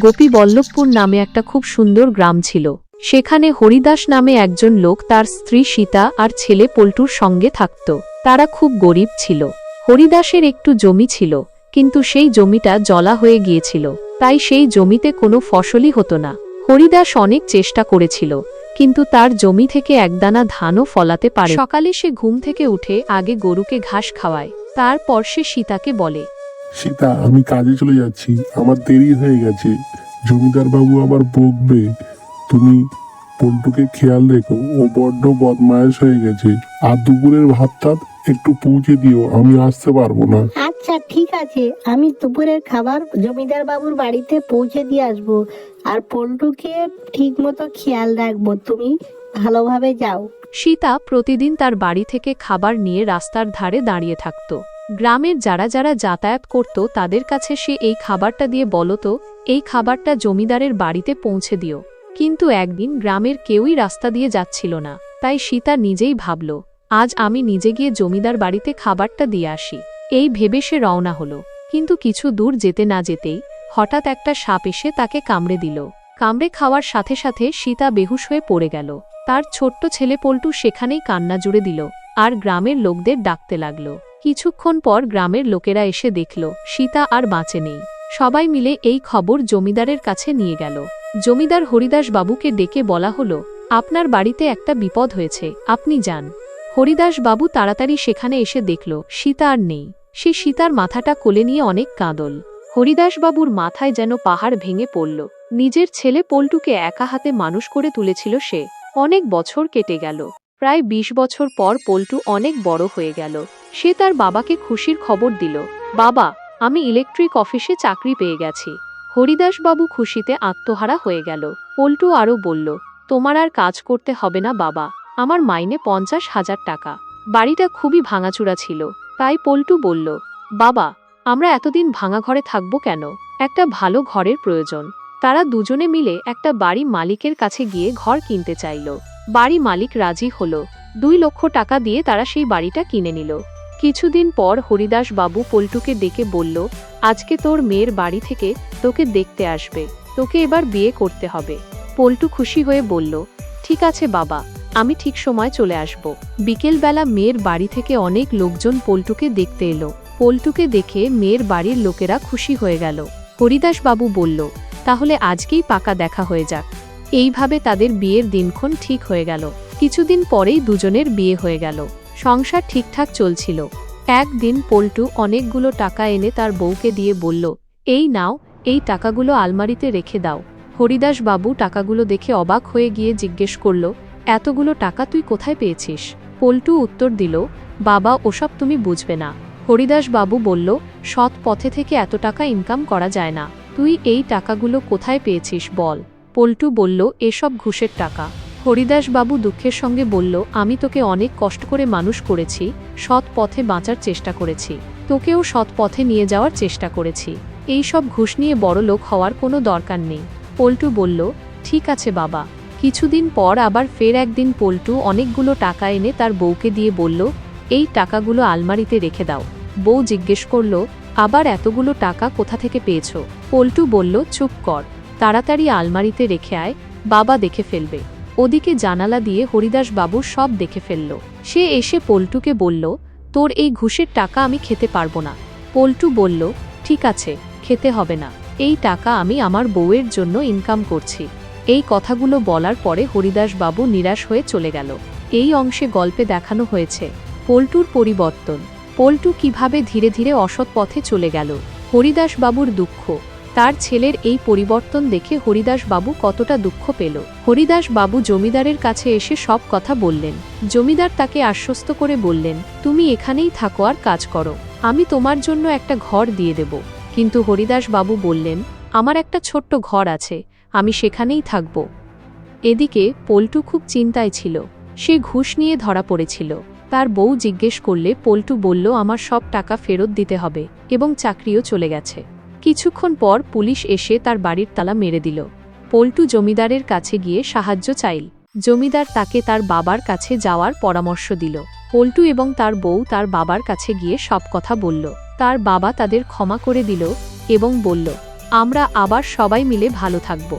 গোপীবল্লভপুর নামে একটা খুব সুন্দর গ্রাম ছিল। সেখানে হরিদাস নামে একজন লোক তার স্ত্রী সীতা আর ছেলে পল্টুর সঙ্গে থাকত। তারা খুব গরিব ছিল। হরিদাসের একটু জমি ছিল, কিন্তু সেই জমিটা জলা হয়ে গিয়েছিল, তাই সেই জমিতে কোনো ফসলই হতো না। হরিদাস অনেক চেষ্টা করেছিল, কিন্তু তার জমি থেকে একদানা ধানও ফলাতে পারে। সকালে সে ঘুম থেকে উঠে আগে গরুকে ঘাস খাওয়ায়, তারপর সে সীতাকে বলে, সীতা, আমি কাজে চলে যাচ্ছি, আমার দেরি হয়ে গেছে, জমিদার বাবু আবার বকবে। তুমি পল্টুকে খেয়াল রেখো, ও বড্ড বদমায়েশ হয়ে গেছে। আর দুপুরের ভাতটা একটু পৌঁছে দিও, আমি আসতে পারবো না। আচ্ছা ঠিক আছে, আমি দুপুরের খাবার জমিদার বাবুর বাড়িতে পৌঁছে দিয়ে আসবো। আর পল্টুকে ঠিক মতো খেয়াল রাখবো, তুমি ভালোভাবে যাও। সীতা প্রতিদিন তার বাড়ি থেকে খাবার নিয়ে রাস্তার ধারে দাঁড়িয়ে থাকত। গ্রামের যারা যারা যাতায়াত করত তাদের কাছে সে এই খাবারটা দিয়ে বলতো, এই খাবারটা জমিদারের বাড়িতে পৌঁছে দিও। কিন্তু একদিন গ্রামের কেউই রাস্তা দিয়ে যাচ্ছিল না, তাই সীতা নিজেই ভাবল, আজ আমি নিজে গিয়ে জমিদার বাড়িতে খাবারটা দিয়ে আসি। এই ভেবে সে রওনা হলো। কিন্তু কিছু দূর যেতে না যেতেই হঠাৎ একটা সাপ এসে তাকে কামড়ে দিল। কামড়ে খাওয়ার সাথে সাথে সীতা বেহুশ হয়ে পড়ে গেল। তার ছোট্ট ছেলে পল্টু সেখানেই কান্না জুড়ে দিল আর গ্রামের লোকদের ডাকতে লাগল। কিছুক্ষণ পর গ্রামের লোকেরা এসে দেখল সীতা আর বাঁচে নেই। সবাই মিলে এই খবর জমিদারের কাছে নিয়ে গেল। জমিদার হরিদাস বাবুকে ডেকে বলা হলো, আপনার বাড়িতে একটা বিপদ হয়েছে, আপনি যান। হরিদাস বাবু তাড়াতাড়ি সেখানে এসে দেখল সীতা আর নেই। সে সীতার মাথাটা কোলে নিয়ে অনেক কাঁদল। হরিদাস বাবুর মাথায় যেন পাহাড় ভেঙে পড়ল। নিজের ছেলে পল্টুকে একা হাতে মানুষ করে তুলেছিল সে। অনেক বছর কেটে গেল। প্রায় ২০ বছর পর পল্টু অনেক বড় হয়ে গেল। সে তার বাবাকে খুশির খবর দিল, বাবা, আমি ইলেকট্রিক অফিসে চাকরি পেয়ে গেছি। হরিদাস বাবু খুশিতে আত্মহারা হয়ে গেল। পল্টু আরও বলল, তোমার আর কাজ করতে হবে না বাবা, আমার মাইনে ৫০,০০০ টাকা। বাড়িটা খুবই ভাঙাচুরা ছিল, তাই পল্টু বলল, বাবা, আমরা এতদিন ভাঙা ঘরে থাকবো কেন? একটা ভালো ঘরের প্রয়োজন। তারা দুজনে মিলে একটা বাড়ি মালিকের কাছে গিয়ে ঘর কিনতে চাইল। বাড়ি মালিক রাজি হলো। ২ লক্ষ টাকা দিয়ে তারা সেই বাড়িটা কিনে নিল। কিছুদিন পর হরিদাস বাবু পল্টুকে ডেকে বলল, আজকে তোর মেয়ের বাড়ি থেকে তোকে দেখতে আসবে, তোকে এবার বিয়ে করতে হবে। পল্টু খুশি হয়ে বলল, ঠিক আছে বাবা, আমি ঠিক সময় চলে আসব। বিকেলবেলা মেয়ের বাড়ি থেকে অনেক লোকজন পল্টুকে দেখতে এলো। পল্টুকে দেখে মেয়ের বাড়ির লোকেরা খুশি হয়ে গেল। হরিদাস বাবু বলল, তাহলে আজকেই পাকা দেখা হয়ে যাক। এইভাবে তাদের বিয়ের দিনক্ষণ ঠিক হয়ে গেল। কিছুদিন পরেই দুজনের বিয়ে হয়ে গেল। সংসার ঠিকঠাক চলছিল। একদিন পল্টু অনেকগুলো টাকা এনে তার বউকে দিয়ে বলল, এই নাও, এই টাকাগুলো আলমারিতে রেখে দাও। হরিদাস বাবু টাকাগুলো দেখে অবাক হয়ে গিয়ে জিজ্ঞেস করল, এতগুলো টাকা তুই কোথায় পেয়েছিস? পল্টু উত্তর দিল, বাবা, ওসব তুমি বুঝবে না। হরিদাস বাবু বলল, সৎ পথে থেকে এত টাকা ইনকাম করা যায় না। তুই এই টাকাগুলো কোথায় পেয়েছিস বল। পল্টু বলল, এসব ঘুষের টাকা। হরিদাস বাবু দুঃখের সঙ্গে বলল, আমি তোকে অনেক কষ্ট করে মানুষ করেছি, সৎ পথে বাঁচার চেষ্টা করেছি, তোকেও সৎ পথে নিয়ে যাওয়ার চেষ্টা করেছি। এই সব ঘুষ নিয়ে বড় লোক হওয়ার কোনো দরকার নেই। পল্টু বলল, ঠিক আছে বাবা। কিছুদিন পর আবার ফের একদিন পল্টু অনেকগুলো টাকা এনে তার বউকে দিয়ে বলল, এই টাকাগুলো আলমারিতে রেখে দাও। বউ জিজ্ঞেস করল, আবার এতগুলো টাকা কোথা থেকে পেয়েছো? পল্টু বলল, চুপ কর, তাড়াতাড়ি আলমারিতে রেখে আয়, বাবা দেখে ফেলবে। ওদিকে জানালা দিয়ে হরিদাস বাবু সব দেখে ফেলল। সে এসে পল্টুকে বলল, তোর এই ঘুষের টাকা আমি খেতে পারবো না। পল্টু বলল, ঠিক আছে, খেতে হবে না, এই টাকা আমি আমার বউয়ের জন্য ইনকাম করছি। এই কথাগুলো বলার পরে হরিদাস বাবু নিরাশ হয়ে চলে গেল। এই অংশে গল্পে দেখানো হয়েছে পল্টুর পরিবর্তন। পল্টু কিভাবে ধীরে ধীরে অসৎ পথে চলে গেল। হরিদাস বাবুর দুঃখ। তার ছেলের এই পরিবর্তন দেখে হরিদাস বাবু কতটা দুঃখ পেল। হরিদাস বাবু জমিদারের কাছে এসে সব কথা বললেন। জমিদার তাকে আশ্বস্ত করে বললেন, তুমি এখানেই থাকো আর কাজ করো, আমি তোমার জন্য একটা ঘর দিয়ে দেব। কিন্তু হরিদাস বাবু বললেন, আমার একটা ছোট্ট ঘর আছে, আমি সেখানেই থাকব। এদিকে পল্টু খুব চিন্তায় ছিল। সে ঘুষ নিয়ে ধরা পড়েছিল। তার বউ জিজ্ঞেস করলে পল্টু বলল, আমার সব টাকা ফেরত দিতে হবে এবং চাকরিও চলে গেছে। কিছুক্ষণ পর পুলিশ এসে তার বাড়ির তালা মেরে দিল। পল্টু জমিদারের কাছে গিয়ে সাহায্য চাইল। জমিদার তাকে তার বাবার কাছে যাওয়ার পরামর্শ দিল। পল্টু এবং তার বউ তার বাবার কাছে গিয়ে সব কথা বলল। তার বাবা তাদের ক্ষমা করে দিল এবং বলল, আমরা আবার সবাই মিলে ভালো থাকব।